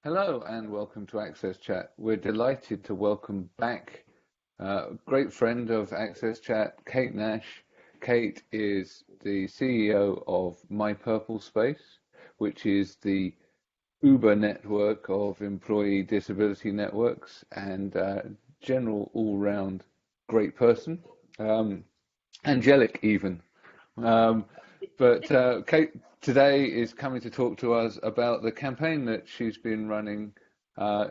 Hello and welcome to AXSChat. We're delighted to welcome back a great friend of AXSChat, Kate Nash. Kate is the CEO of My Purple Space, which is the Uber network of employee disability networks and general all-round great person, um, angelic even. Um, but Kate today is coming to talk to us about the campaign that she's been running, uh,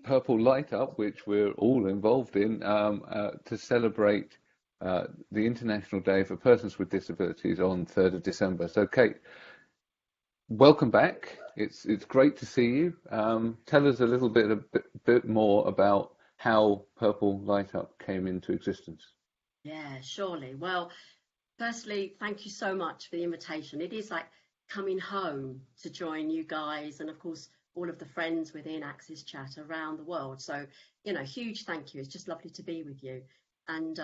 Purple Light Up, which we're all involved in, to celebrate the International Day for Persons with Disabilities on 3rd of December. So, Kate, welcome back. It's great to see you. Tell us a bit more about how Purple Light Up came into existence. Yeah, surely. Well, firstly, thank you so much for the invitation. It is like coming home to join you guys and, of course, all of the friends within AXSChat around the world. So, huge thank you. It's just lovely to be with you. And,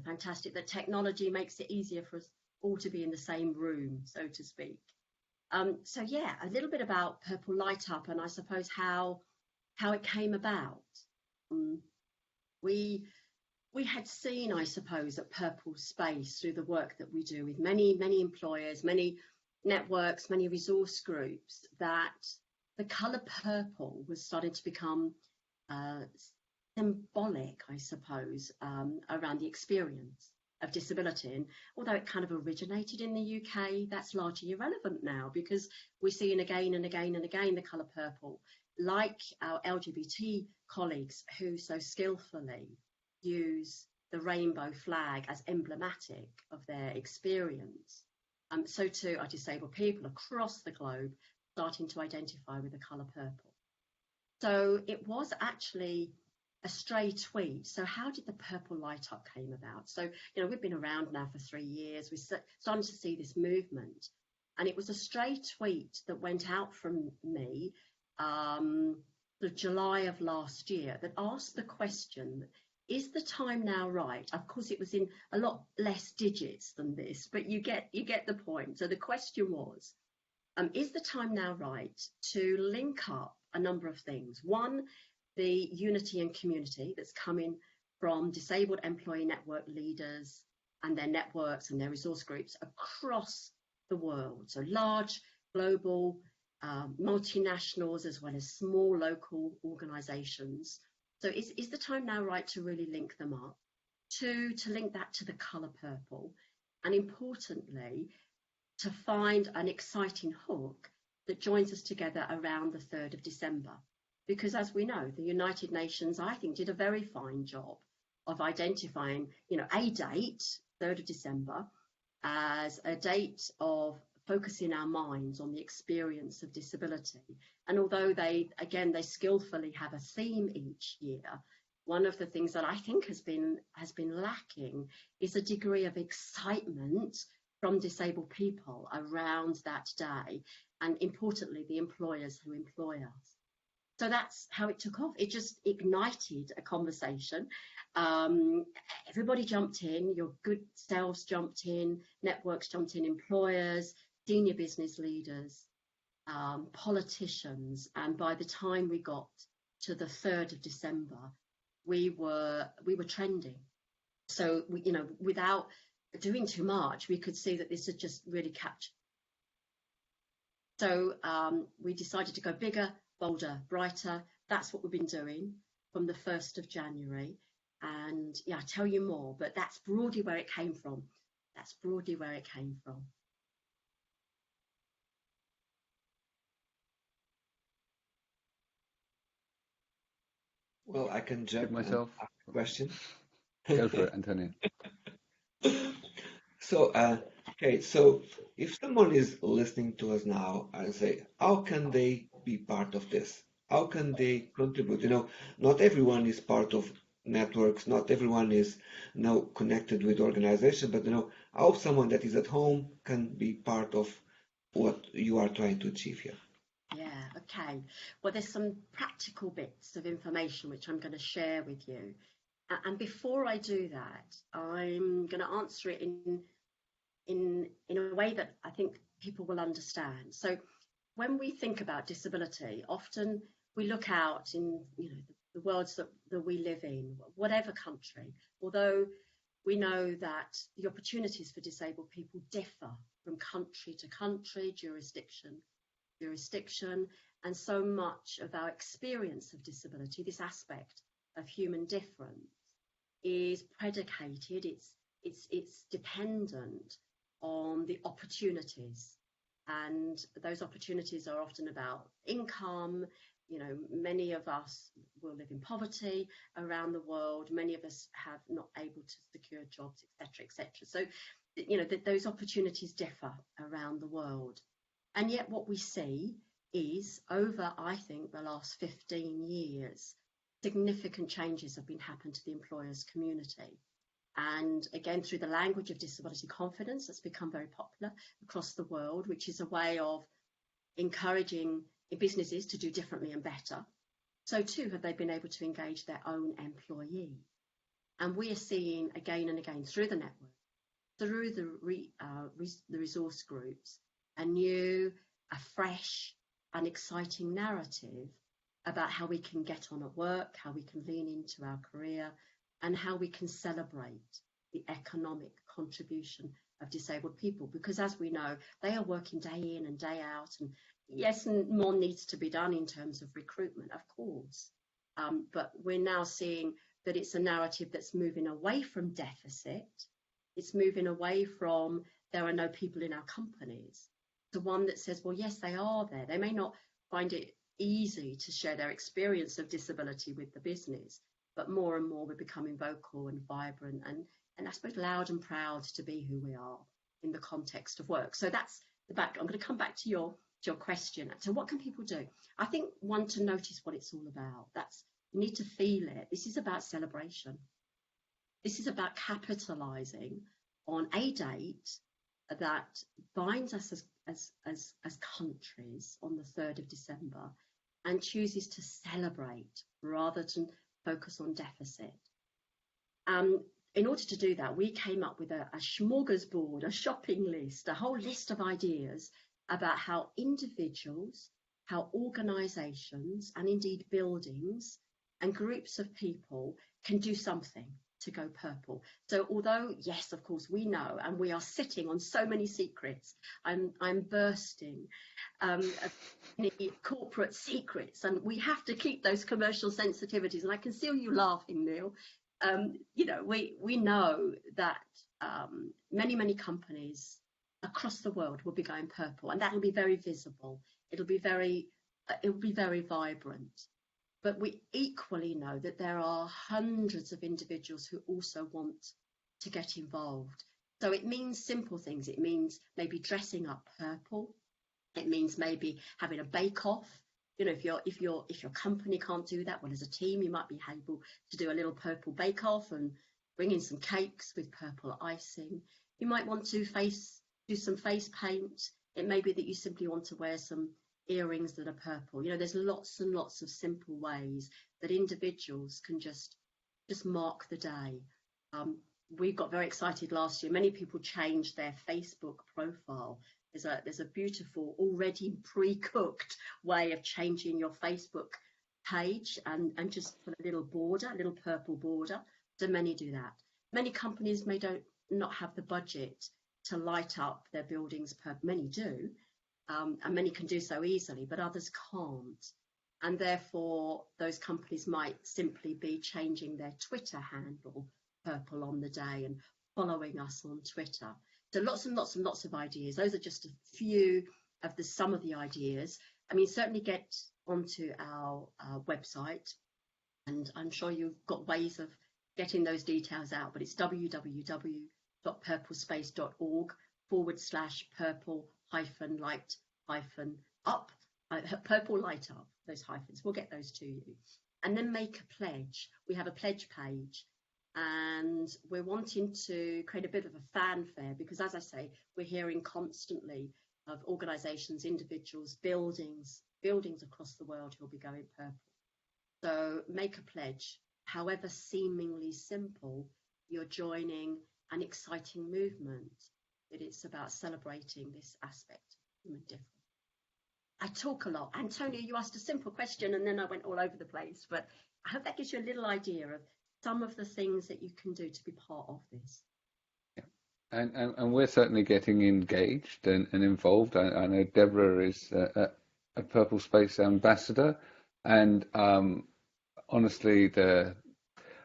fantastic that technology makes it easier for us all to be in the same room, so to speak. So, yeah, a little bit about Purple Light Up and I suppose how it came about. Um, we we had seen, I suppose, at Purple Space through the work that we do with many employers, many networks, many resource groups, that the colour purple was starting to become uh, symbolic, I suppose, around the experience of disability. And although it kind of originated in the UK, that's largely irrelevant now because we're seeing again and again and again the colour purple, like our LGBT colleagues who so skillfully use the rainbow flag as emblematic of their experience. So too are disabled people across the globe starting to identify with the colour purple. So it was actually a stray tweet. So how did the Purple Light Up came about? So, we've been around now for 3 years. We're starting to see this movement. And it was a stray tweet that went out from me the July of last year that asked the question, is the time now right? Of course, it was in a lot less digits than this, but you get the point. So the question was, is the time now right to link up a number of things? One, the unity and community that's coming from disabled employee network leaders and their networks and their resource groups across the world. So large, global, multinationals, as well as small local organizations. So is the time now right to really link them up? Two, to link that to the colour purple. And importantly, to find an exciting hook that joins us together around the 3rd of December. Because as we know, the United Nations, I think, did a very fine job of identifying, a date, 3rd of December, as a date of focusing our minds on the experience of disability. And although they skillfully have a theme each year, one of the things that I think has been lacking is a degree of excitement from disabled people around that day, and importantly, the employers who employ us. So that's how it took off. It just ignited a conversation. Everybody jumped in, your good selves jumped in, networks jumped in, employers, senior business leaders, politicians. And by the time we got to the 3rd of December, we were trending. So, without doing too much, we could see that this had just really captured. So we decided to go bigger, bolder, brighter. That's what we've been doing from the 1st of January. And yeah, I'll tell you more, but that's broadly where it came from. Well, I can Give jump and myself. ask a question. Go for it, Antonio. So, okay, so if someone is listening to us now and say, how can they be part of this? How can they contribute? Not everyone is part of networks, not everyone is connected with organization, but how someone that is at home can be part of what you are trying to achieve here. Yeah, okay. Well, there's some practical bits of information which I'm going to share with you. And before I do that, I'm going to answer it in a way that I think people will understand. So when we think about disability, often we look out in, the worlds that we live in, whatever country, although we know that the opportunities for disabled people differ from country to country, jurisdiction, and so much of our experience of disability, this aspect of human difference, is predicated, it's dependent on the opportunities. And those opportunities are often about income. Many of us will live in poverty around the world. Many of us have not able to secure jobs, etc. So, those opportunities differ around the world. And yet what we see is, over, I think, the last 15 years, significant changes have been happening to the employers' community. And again, through the language of disability confidence, that's become very popular across the world, which is a way of encouraging businesses to do differently and better. So too have they been able to engage their own employee. And we are seeing again and again through the network, through the resource groups, a new, a fresh and exciting narrative about how we can get on at work, how we can lean into our career, and how we can celebrate the economic contribution of disabled people. Because as we know, they are working day in and day out, and yes, more needs to be done in terms of recruitment, of course. But we're now seeing that it's a narrative that's moving away from deficit. It's moving away from there are no people in our companies to one that says, well, yes, they are there. They may not find it easy to share their experience of disability with the business, but more and more we're becoming vocal and vibrant and I suppose loud and proud to be who we are in the context of work. So that's the back. I'm going to come back to your question. So what can people do? I think one, to notice what it's all about. You need to feel it. This is about celebration. This is about capitalizing on a date that binds us as countries on the 3rd of December and chooses to celebrate rather than focus on deficit. In order to do that, we came up with a smorgasbord, a shopping list, a whole list of ideas about how individuals, how organisations, and indeed buildings and groups of people can do something to go purple. So although, yes, of course, we know, and we are sitting on so many secrets, I'm bursting many corporate secrets, and we have to keep those commercial sensitivities. And I can see you laughing, Neil. We know that many companies across the world will be going purple, and that will be very visible. It'll be very vibrant. But we equally know that there are hundreds of individuals who also want to get involved. So it means simple things. It means maybe dressing up purple. It means maybe having a bake-off. If your company can't do that, well, as a team, you might be able to do a little purple bake-off and bring in some cakes with purple icing. You might want to do some face paint. It may be that you simply want to wear some earrings that are purple. There's lots and lots of simple ways that individuals can just mark the day. We got very excited last year. Many people changed their Facebook profile. There's a beautiful, already pre-cooked way of changing your Facebook page and just put a little border, a little purple border. So many do that. Many companies may not have the budget to light up their buildings purple. Many do. And many can do so easily, but others can't. And therefore, those companies might simply be changing their Twitter handle purple on the day and following us on Twitter. So lots and lots and lots of ideas. Those are just a few of some of the ideas. I mean, certainly get onto our website, and I'm sure you've got ways of getting those details out, but it's www.purplespace.org/purple-light-up, purple light up, those hyphens. We'll get those to you. And then make a pledge. We have a pledge page, and we're wanting to create a bit of a fanfare because, as I say, we're hearing constantly of organisations, individuals, buildings across the world who'll be going purple. So make a pledge. However seemingly simple, you're joining an exciting movement. That it's about celebrating this aspect of human difference. I talk a lot. Antonio, you asked a simple question and then I went all over the place, but I hope that gives you a little idea of some of the things that you can do to be part of this. And we're certainly getting engaged and involved. I know Debra is a Purple Space ambassador, and honestly,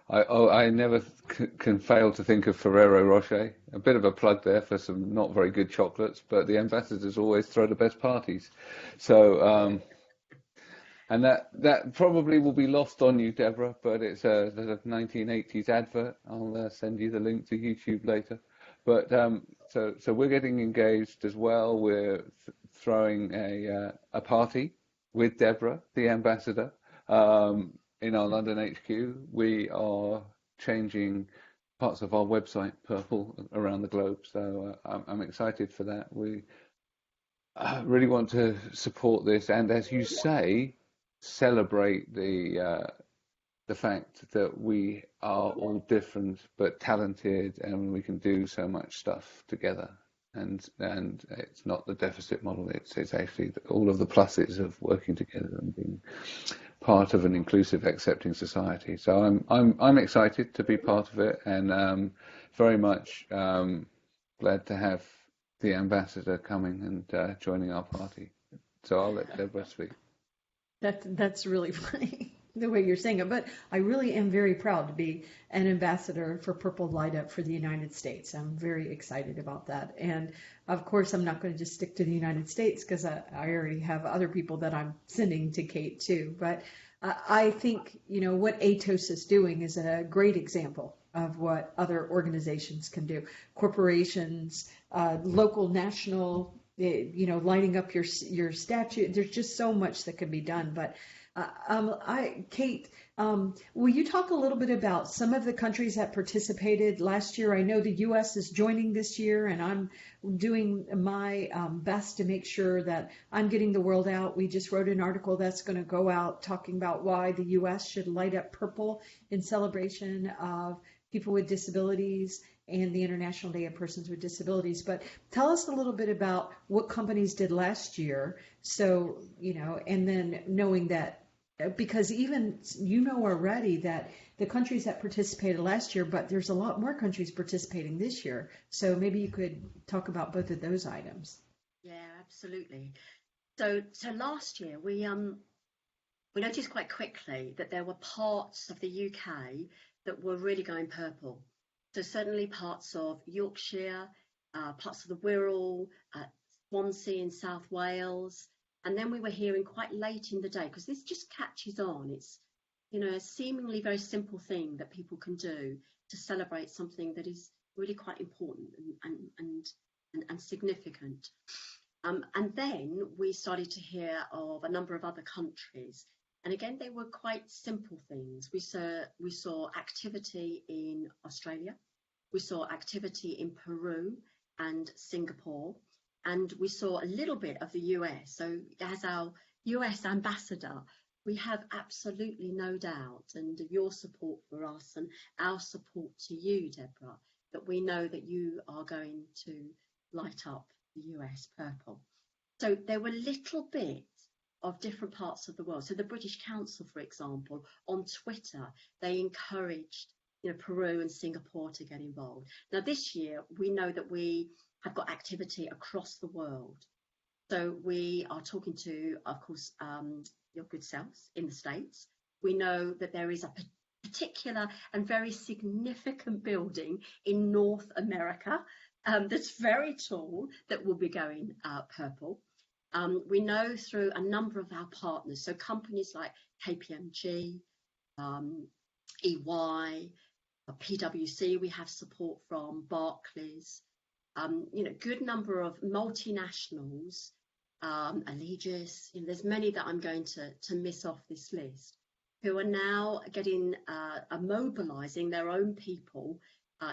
I never can fail to think of Ferrero Rocher. A bit of a plug there for some not very good chocolates, but the ambassadors always throw the best parties. So, and that probably will be lost on you, Debra, but it's a 1980s advert. I'll send you the link to YouTube later. But so we're getting engaged as well. We're throwing a party with Debra, the ambassador. In our London HQ, we are changing parts of our website purple around the globe. So I'm excited for that. We really want to support this, and as you say, celebrate the fact that we are all different but talented, and we can do so much stuff together. And it's not the deficit model. It's actually all of the pluses of working together and being part of an inclusive, accepting society. So I'm excited to be part of it, and very much glad to have the ambassador coming and joining our party. So I'll let Debra speak. That's really funny the way you're saying it, but I really am very proud to be an ambassador for Purple Light Up for the United States. I'm very excited about that. And of course, I'm not going to just stick to the United States because I already have other people that I'm sending to Kate too. But I think, what ATOS is doing is a great example of what other organizations can do. Corporations, local, national, lining up your statute. There's just so much that can be done. But Kate, will you talk a little bit about some of the countries that participated last year? I know the U.S. is joining this year, and I'm doing my best to make sure that I'm getting the word out. We just wrote an article that's going to go out talking about why the U.S. should light up purple in celebration of people with disabilities and the International Day of Persons with Disabilities. But tell us a little bit about what companies did last year. So, and then knowing that, because even already that the countries that participated last year, but there's a lot more countries participating this year. So maybe you could talk about both of those items. Yeah, absolutely. So last year we noticed quite quickly that there were parts of the UK that were really going purple. So certainly parts of Yorkshire, parts of the Wirral, Swansea in South Wales. And then we were hearing quite late in the day, because this just catches on. It's, a seemingly very simple thing that people can do to celebrate something that is really quite important and significant. And then we started to hear of a number of other countries. And again, they were quite simple things. We saw activity in Australia. We saw activity in Peru and Singapore. And we saw a little bit of the US. So as our US ambassador, we have absolutely no doubt, and your support for us and our support to you, Debra, that we know that you are going to light up the US purple. So there were little bits of different parts of the world. So the British Council, for example, on Twitter, they encouraged Peru and Singapore to get involved. Now this year, we know that we have got activity across the world. So we are talking to, of course, your good selves in the States. We know that there is a particular and very significant building in North America that's very tall that will be going purple. We know through a number of our partners, so companies like KPMG, EY, PwC, we have support from Barclays, good number of multinationals, Allegis, there's many that I'm going to miss off this list, who are now getting, mobilizing their own people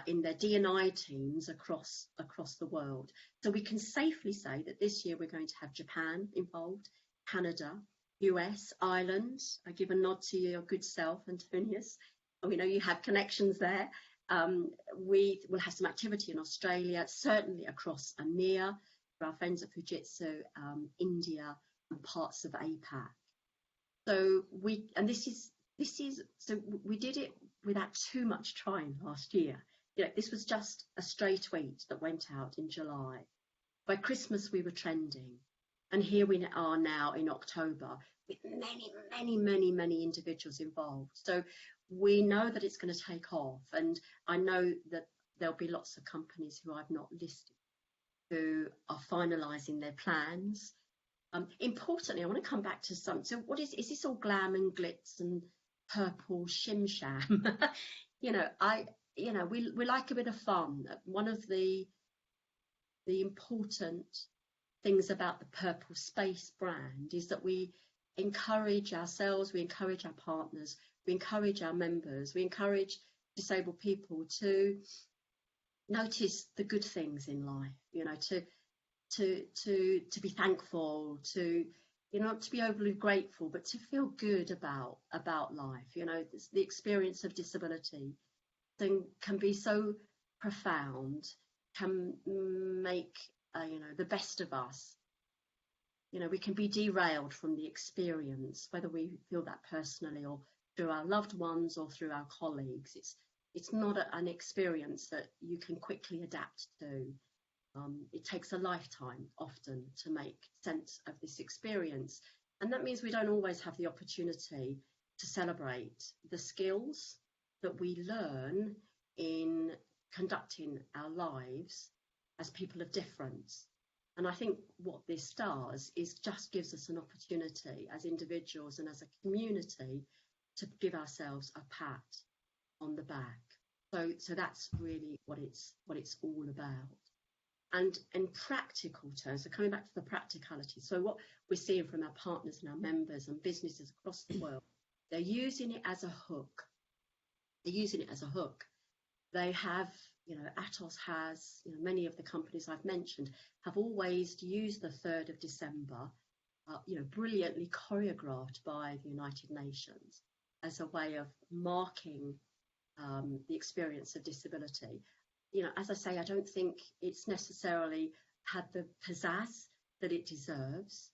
in their D&I teams across the world. So we can safely say that this year we're going to have Japan involved, Canada, US, Ireland. I give a nod to your good self, Antonius. We know you have connections there. We will have some activity in Australia, certainly across EMEA, for our friends at Fujitsu, India, and parts of APAC. So we did it without too much trying last year. This was just a stray tweet that went out in July. By Christmas, we were trending. And here we are now in October with many individuals involved. So we know that it's going to take off. And I know that there'll be lots of companies who I've not listed who are finalising their plans. Importantly, I want to come back to some. So what is this all glam and glitz and purple shim sham? We like a bit of fun. One of the important things about the Purple Space brand is that we encourage ourselves, we encourage our partners, we encourage our members, we encourage disabled people to notice the good things in life, to be thankful, to be overly grateful, but to feel good about life. The experience of disability can be so profound, can make the best of us. We can be derailed from the experience, whether we feel that personally or through our loved ones or through our colleagues. It's not an experience that you can quickly adapt to. It takes a lifetime often to make sense of this experience. And that means we don't always have the opportunity to celebrate the skills that we learn in conducting our lives as people of difference. And I think what this does is just gives us an opportunity as individuals and as a community to give ourselves a pat on the back. So that's really what it's all about. And in practical terms, so coming back to the practicality, so what we're seeing from our partners and our members and businesses across the world, they're using it as a hook. They have, Atos has, many of the companies I've mentioned have always used the 3rd of December, brilliantly choreographed by the United Nations as a way of marking the experience of disability. As I say, I don't think it's necessarily had the pizzazz that it deserves.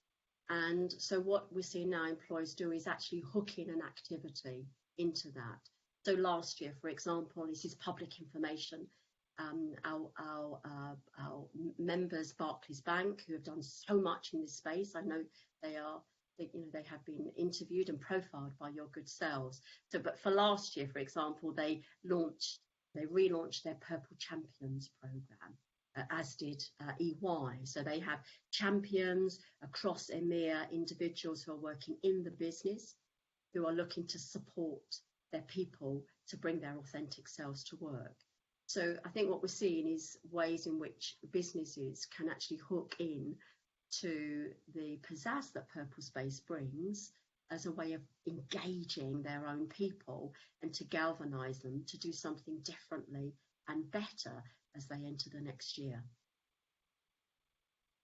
And so what we're seeing now employers do is actually hook in an activity into that. So last year, for example, this is public information. Our members, Barclays Bank, who have done so much in this space, I know they have been interviewed and profiled by your good selves. But for last year, for example, they relaunched their Purple Champions program, as did EY. So they have champions across EMEA, individuals who are working in the business, who are looking to support their people to bring their authentic selves to work. So I think what we're seeing is ways in which businesses can actually hook in to the pizzazz that Purple Space brings as a way of engaging their own people and to galvanise them to do something differently and better as they enter the next year.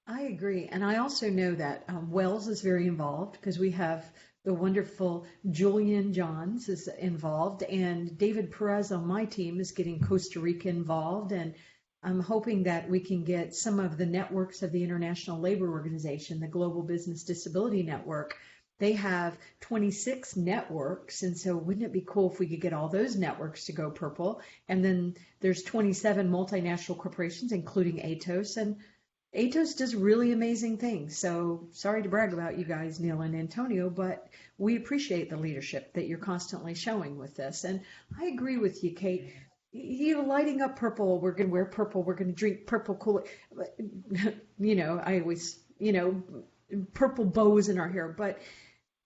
I agree. And I also know that Wells is very involved because we have the wonderful Julian Johns is involved, and David Perez on my team is getting Costa Rica involved. And I'm hoping that we can get some of the networks of the International Labor Organization, the Global Business Disability Network. They have 26 networks, and so wouldn't it be cool if we could get all those networks to go purple? And then there's 27 multinational corporations, including Atos, and Atos does really amazing things. So sorry to brag about you guys, Neil and Antonio, but we appreciate the leadership that you're constantly showing with this. And I agree with you, Kate. Lighting up purple, we're going to wear purple, we're going to drink purple Kool-Aid. I always, purple bows in our hair, but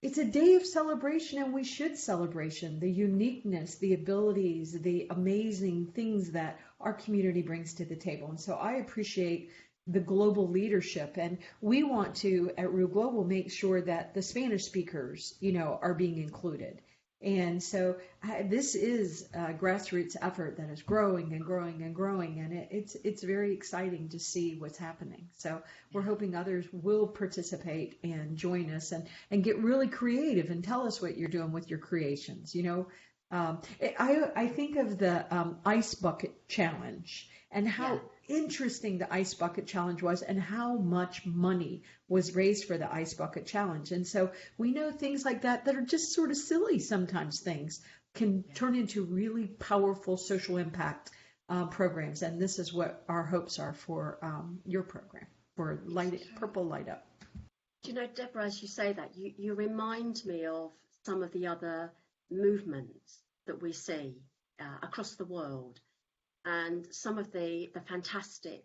it's a day of celebration, and we should celebration the uniqueness, the abilities, the amazing things that our community brings to the table. And so I appreciate the global leadership, and we want to at Real Global make sure that the Spanish speakers, are being included. And so this is a grassroots effort that is growing and growing and growing, and it's very exciting to see what's happening. So we're hoping others will participate and join us and get really creative and tell us what you're doing with your creations. I think of the ice bucket challenge and how interesting the Ice Bucket Challenge was and how much money was raised for the Ice Bucket Challenge. And so we know things like that that are just sort of silly sometimes things can turn into really powerful social impact programs. And this is what our hopes are for your program, for Purple Light Up. Do you know, Deborah, as you say that, you remind me of some of the other movements that we see across the world, and some of the fantastic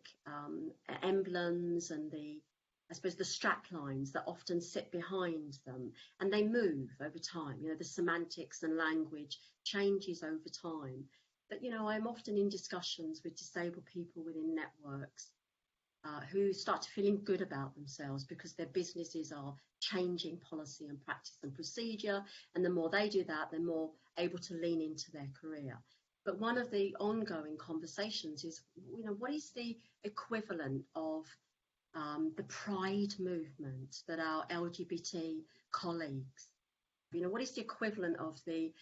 emblems and I suppose the strap lines that often sit behind them, and they move over time. You know, the semantics and language changes over time. But, you know, I'm often in discussions with disabled people within networks who start feeling good about themselves because their businesses are changing policy and practice and procedure. And the more they do that, they're more able to lean into their career. But one of the ongoing conversations is, you know, what is the equivalent of the pride movement that our LGBT colleagues, you know, what is the equivalent of the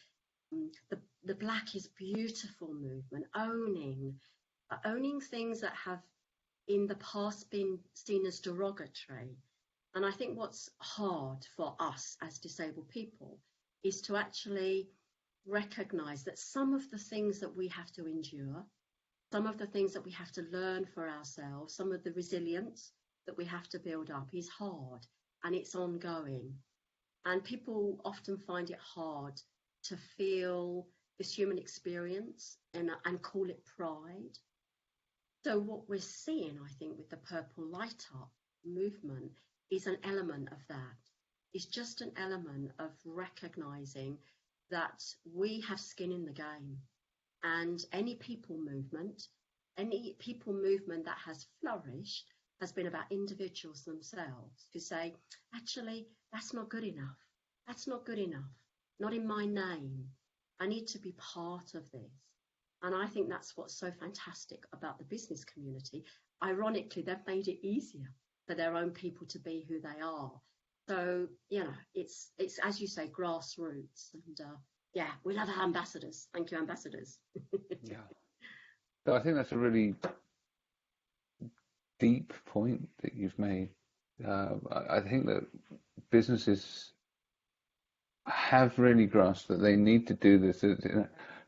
Black is Beautiful movement, owning things that have in the past been seen as derogatory. And I think what's hard for us as disabled people is to actually recognize that some of the things that we have to endure, some of the things that we have to learn for ourselves, some of the resilience that we have to build up is hard and it's ongoing. And people often find it hard to feel this human experience and call it pride. So what we're seeing, I think, with the Purple Light Up movement is an element of that. It's just an element of recognizing that we have skin in the game, and any people movement that has flourished has been about individuals themselves who say, actually, that's not good enough. That's not good enough. Not in my name. I need to be part of this. And I think that's what's so fantastic about the business community. Ironically, they've made it easier for their own people to be who they are. So, you know, it's as you say, grassroots. And yeah, we love our ambassadors. Thank you, ambassadors. Yeah. So I think that's a really deep point that you've made. I think that businesses have really grasped that they need to do this,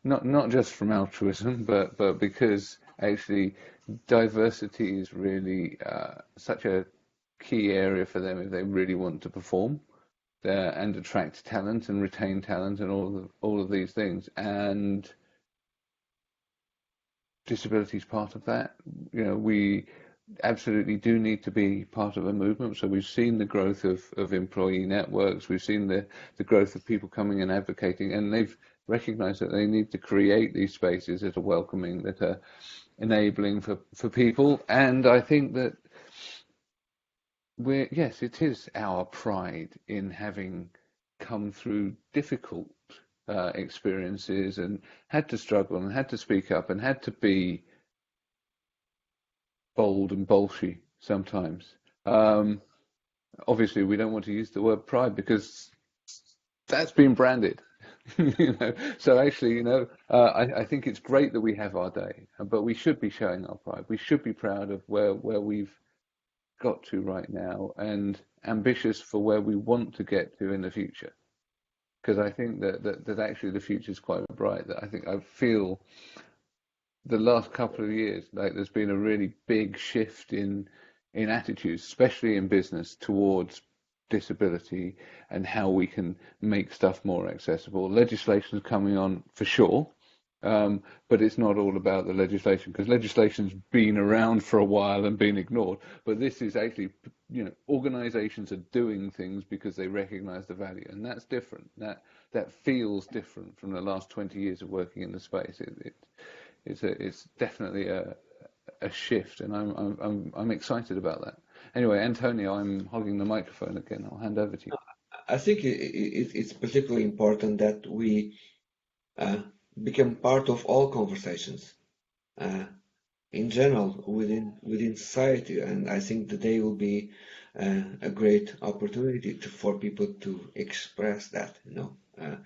not just from altruism, but because actually diversity is really such a key area for them if they really want to perform and attract talent and retain talent and all of these things. And disability is part of that. You know, we absolutely do need to be part of a movement. So we've seen the growth of employee networks, we've seen the growth of people coming and advocating, and they've recognized that they need to create these spaces that are welcoming, that are enabling for people. And I think that yes, it is our pride in having come through difficult experiences and had to struggle and had to speak up and had to be bold and bolshy sometimes. Obviously, we don't want to use the word pride because that's been branded. You know, so actually, you know, I think it's great that we have our day, but we should be showing our pride. We should be proud of where we've got to right now and ambitious for where we want to get to in the future. Because I think that actually the future is quite bright. That I feel the last couple of years, like there's been a really big shift in attitudes, especially in business, towards disability and how we can make stuff more accessible. Legislation is coming on for sure, but it's not all about the legislation, because legislation's been around for a while and been ignored. But this is actually, you know, organisations are doing things because they recognise the value, and that's different. That feels different from the last 20 years of working in the space. It's definitely a shift, and I'm excited about that. Anyway, Antonio, I'm hogging the microphone again. I'll hand over to you. I think it's particularly important that we become part of all conversations in general within society, and I think today will be a great opportunity for people to express that. You know,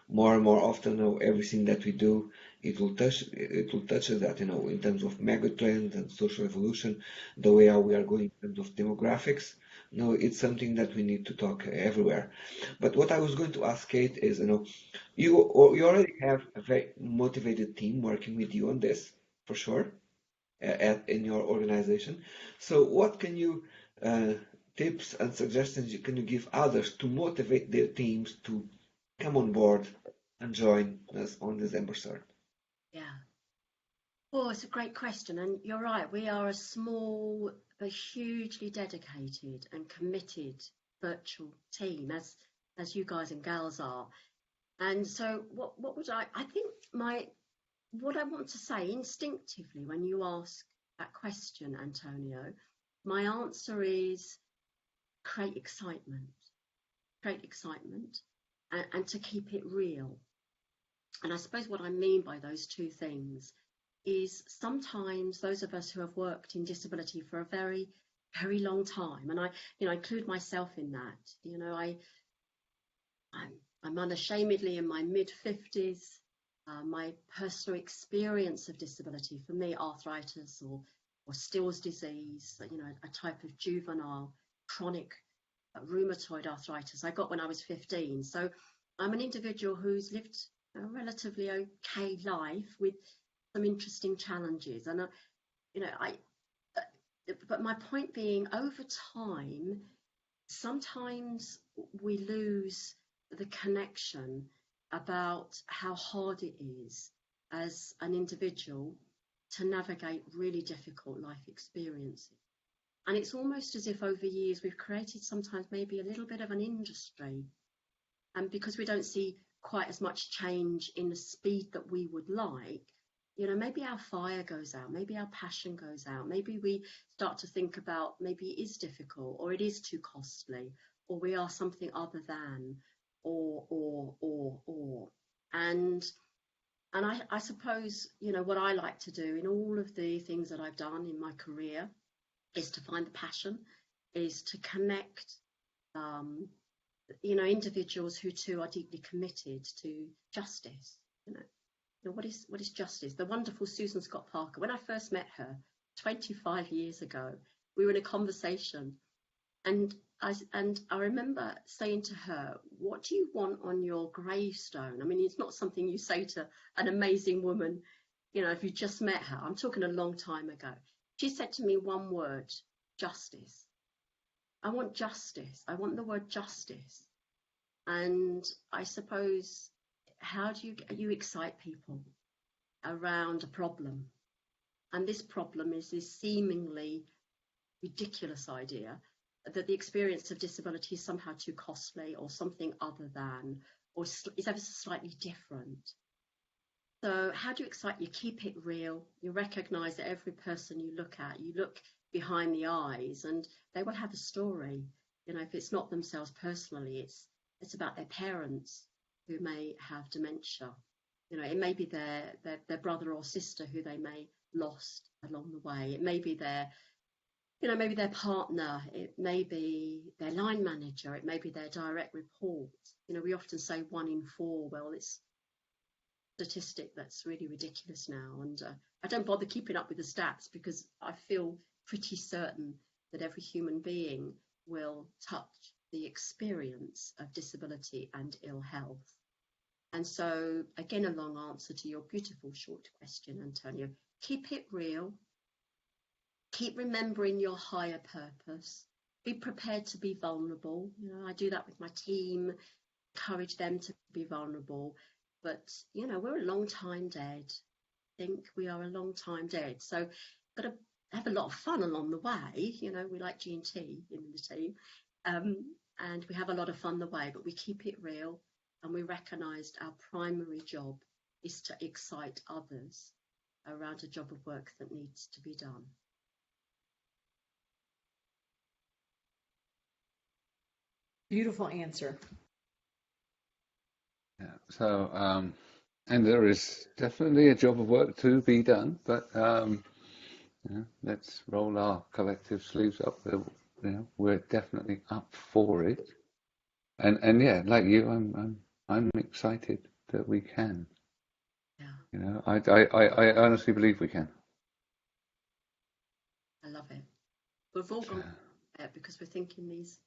more and more often, everything that we do, it will touch that, in terms of megatrends and social evolution, the way we are going in terms of demographics. It's something that we need to talk everywhere. But what I was going to ask Kate is, you already have a very motivated team working with you on this, for sure, in your organization. So what can you tips and suggestions can you give others to motivate their teams to come on board and join us on December 3rd? Yeah. Well, it's a great question, and you're right. We are a small but hugely dedicated and committed virtual team, as you guys and gals are. And so, what would I think what I want to say instinctively when you ask that question, Antonio, my answer is create excitement, and to keep it real. And I suppose what I mean by those two things is sometimes those of us who have worked in disability for a very, very long time, and I include myself in that. I'm unashamedly in my mid-50s. My personal experience of disability, for me, arthritis or Still's disease, a type of juvenile chronic rheumatoid arthritis I got when I was 15. So I'm an individual who's lived a relatively okay life with some interesting challenges. And, but my point being, over time, sometimes we lose the connection about how hard it is as an individual to navigate really difficult life experiences. And it's almost as if over years we've created sometimes maybe a little bit of an industry. And because we don't see quite as much change in the speed that we would like, maybe our fire goes out, maybe our passion goes out, maybe we start to think about maybe it is difficult, or it is too costly, or we are something other than, or. And I suppose, what I like to do in all of the things that I've done in my career is to find the passion, is to connect, individuals who too are deeply committed to justice. What is justice? The wonderful Susan Scott Parker, when I first met her 25 years ago, we were in a conversation, and I remember saying to her, what do you want on your gravestone? I mean, it's not something you say to an amazing woman, if you just met her. I'm talking a long time ago. She said to me one word: justice. I want justice. I want the word justice. And I suppose, how do you excite people around a problem? And this problem is this seemingly ridiculous idea that the experience of disability is somehow too costly, or something other than, or is ever so slightly different. So how do you excite? You keep it real. You recognize that every person you look at, you look behind the eyes, and they will have a story. If it's not themselves personally, it's about their parents who may have dementia. It may be their brother or sister who they may lost along the way. It may be maybe their partner. It may be their line manager. It may be their direct report. We often say 1 in 4. Well, it's statistic that's really ridiculous now, and I don't bother keeping up with the stats because I feel pretty certain that every human being will touch the experience of disability and ill health. And so, again, a long answer to your beautiful short question, Antonio. Keep it real. Keep remembering your higher purpose. Be prepared to be vulnerable. I do that with my team, encourage them to be vulnerable. But, we're a long time dead. I think we are a long time dead. So, got to have a lot of fun along the way. We like G&T in the team. And we have a lot of fun the way, but we keep it real, and we recognise our primary job is to excite others around a job of work that needs to be done. Beautiful answer. Yeah. So, and there is definitely a job of work to be done, but let's roll our collective sleeves up. We're definitely up for it. And yeah, like you, I'm excited that we can. Yeah, You know, I honestly believe we can. I love it. We've all gone there because we're thinking these.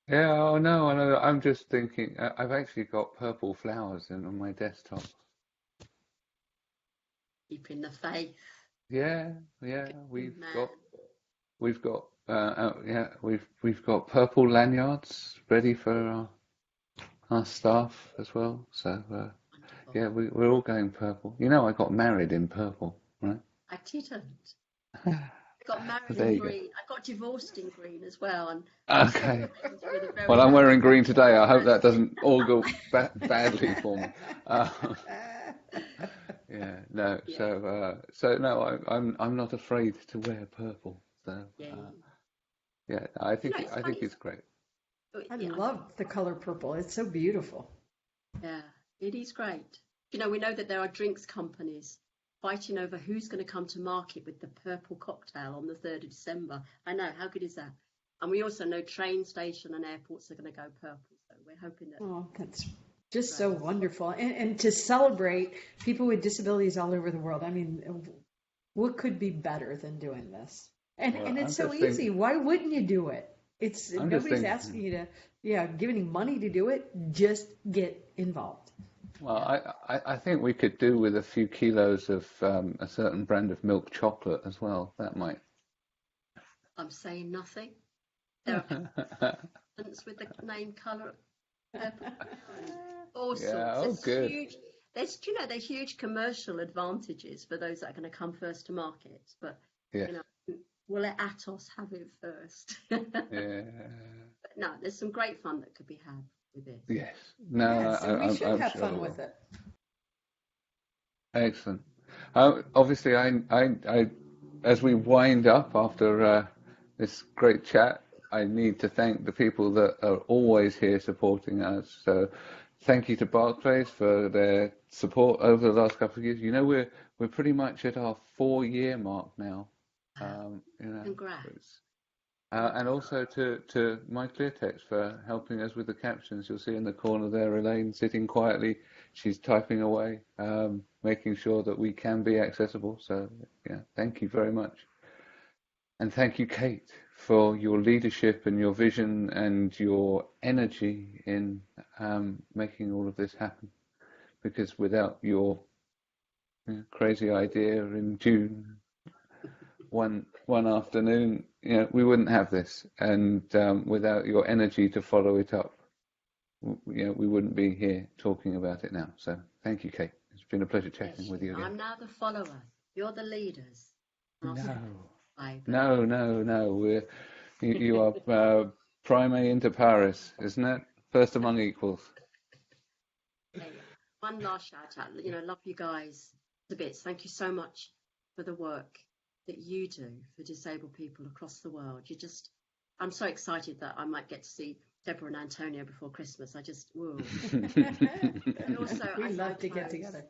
Yeah, oh no, I know. I'm just thinking. I've actually got purple flowers on my desktop. Keeping the faith. Yeah, yeah. Man. We've got yeah, we've got purple lanyards ready for our staff as well. So Wonderful. yeah, we're all going purple. You know, I got married in purple, right? I didn't. I got married There in you go. green. I got divorced in green as well. And Okay. with a very Well, I'm wearing green today. I hope man. that doesn't all go badly for me. Yeah, no. Yeah. So no, I'm not afraid to wear purple. So Yeah. yeah, I You think know, it's I think funny. it's great. I Yeah, love the color purple. It's so beautiful. yeah, it is great. You know, we know that there are drinks companies fighting over who's going to come to market with the purple cocktail on the 3rd of December. I know, how good is that? And we also know train station and airports are going to go purple. So we're hoping that. Oh, that's just so wonderful. And to celebrate people with disabilities all over the world. I mean, what could be better than doing this? Well, And I'm it's so just easy. thinking. Why wouldn't you do it? It's I'm just nobody's thinking. asking you to, give any money to do it. Just get involved. Well, I think we could do with a few kilos of a certain brand of milk chocolate as well. That might. I'm saying nothing. There are patents with the name colour purple and all Yeah. sorts. Oh, good. There's huge commercial advantages for those that are going to come first to market. But Yes. we'll let Atos have it first. Yeah. But no, there's some great fun that could be had with this. Yes. No, Yes, and we should I'm have sure fun it with will. it. Excellent. Obviously, as we wind up after this great chat, I need to thank the people that are always here supporting us. So, thank you to Barclays for their support over the last couple of years. You know, we're pretty much at our 4-year mark now. Congrats. And also to My Cleartext for helping us with the captions. You'll see in the corner there, Elaine sitting quietly. She's typing away, making sure that we can be accessible. So, yeah, thank you very much. And thank you, Kate, for your leadership and your vision and your energy in making all of this happen. Because without your crazy idea in June, one afternoon, we wouldn't have this, and without your energy to follow it up, we wouldn't be here talking about it now. So thank you, Kate. It's been a pleasure chatting with you again. I'm now the follower. You're the leaders. No. You are prime inter pares, isn't it? First among equals. Hey, one last shout out. Love you guys to bits. Thank you so much for the work that you do for disabled people across the world. I'm so excited that I might get to see Debra and Antonio before Christmas. Whoa. And also, We love to get together.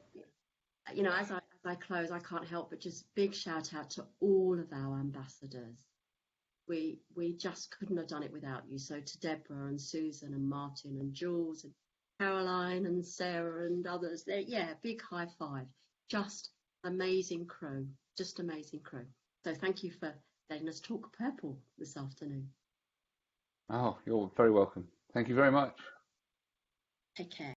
As I close, I can't help but just big shout out to all of our ambassadors. We just couldn't have done it without you. So to Debra and Susan and Martin and Jules and Caroline and Sarah and others, big high five. Just amazing crew. Just amazing crew. So thank you for letting us talk purple this afternoon. Oh, you're very welcome. Thank you very much. Take care.